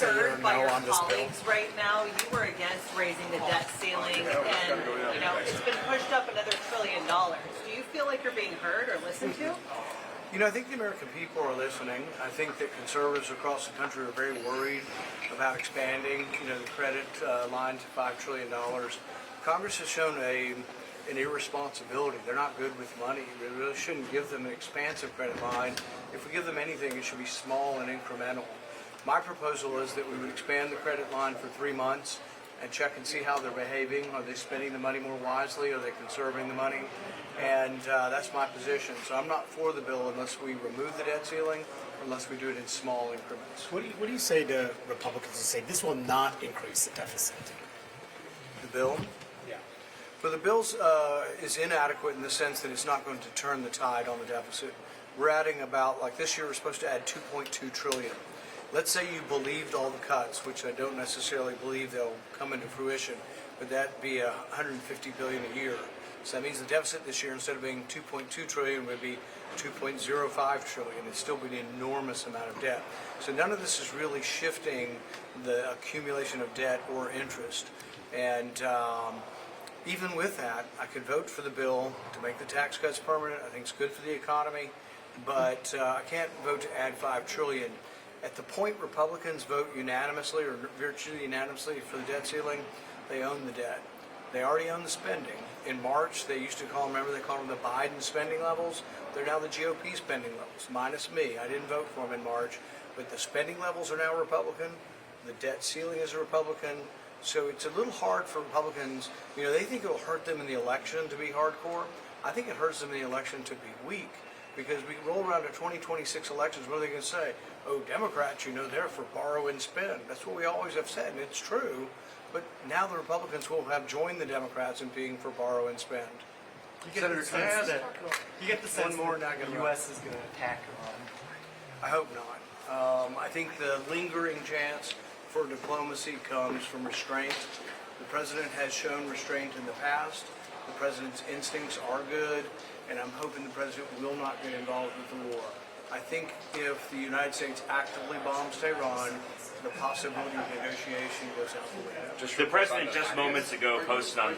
heard by your colleagues right now. You were against raising the debt ceiling, and it's been pushed up another $1 trillion. Do you feel like you're being heard or listened to? I think the American people are listening. I think that conservatives across the country are very worried about expanding, the credit line to $5 trillion. Congress has shown an irresponsibility. They're not good with money. We really shouldn't give them an expansive credit line. If we give them anything, it should be small and incremental. My proposal is that we would expand the credit line for 3 months and check and see how they're behaving. Are they spending the money more wisely? Are they conserving the money? And that's my position. So I'm not for the bill unless we remove the debt ceiling, or unless we do it in small increments. What do you say to Republicans who say this will not increase the deficit? The bill? Yeah. Well, the bill is inadequate in the sense that it's not going to turn the tide on the deficit. We're adding about, like this year, we're supposed to add $2.2 trillion. Let's say you believed all the cuts, which I don't necessarily believe they'll come into fruition, but that'd be $150 billion a year. So that means the deficit this year, instead of being $2.2 trillion, would be $2.05 trillion. It'd still be an enormous amount of debt. So none of this is really shifting the accumulation of debt or interest. And even with that, I could vote for the bill to make the tax cuts permanent. I think it's good for the economy, but I can't vote to add $5 trillion. At the point Republicans vote unanimously or virtually unanimously for the debt ceiling, they own the debt. They already own the spending. In March, they used to call them, remember they called them the Biden spending levels? They're now the GOP spending levels, minus me. I didn't vote for them in March, but the spending levels are now Republican. The debt ceiling is a Republican. So it's a little hard for Republicans. They think it'll hurt them in the election to be hardcore. I think it hurts them in the election to be weak, because we roll around to 2026 elections, what are they going to say? Oh, Democrats, they're for borrow and spend. That's what we always have said, and it's true. But now the Republicans will have joined the Democrats in being for borrow and spend. You get the sense that the U.S. is going to attack Iran. I hope not. I think the lingering chance for diplomacy comes from restraint. The president has shown restraint in the past. The president's instincts are good, and I'm hoping the president will not get involved with the war. I think if the United States actively bombs Tehran, the possibility of negotiation goes out the window. The president just moments ago posted on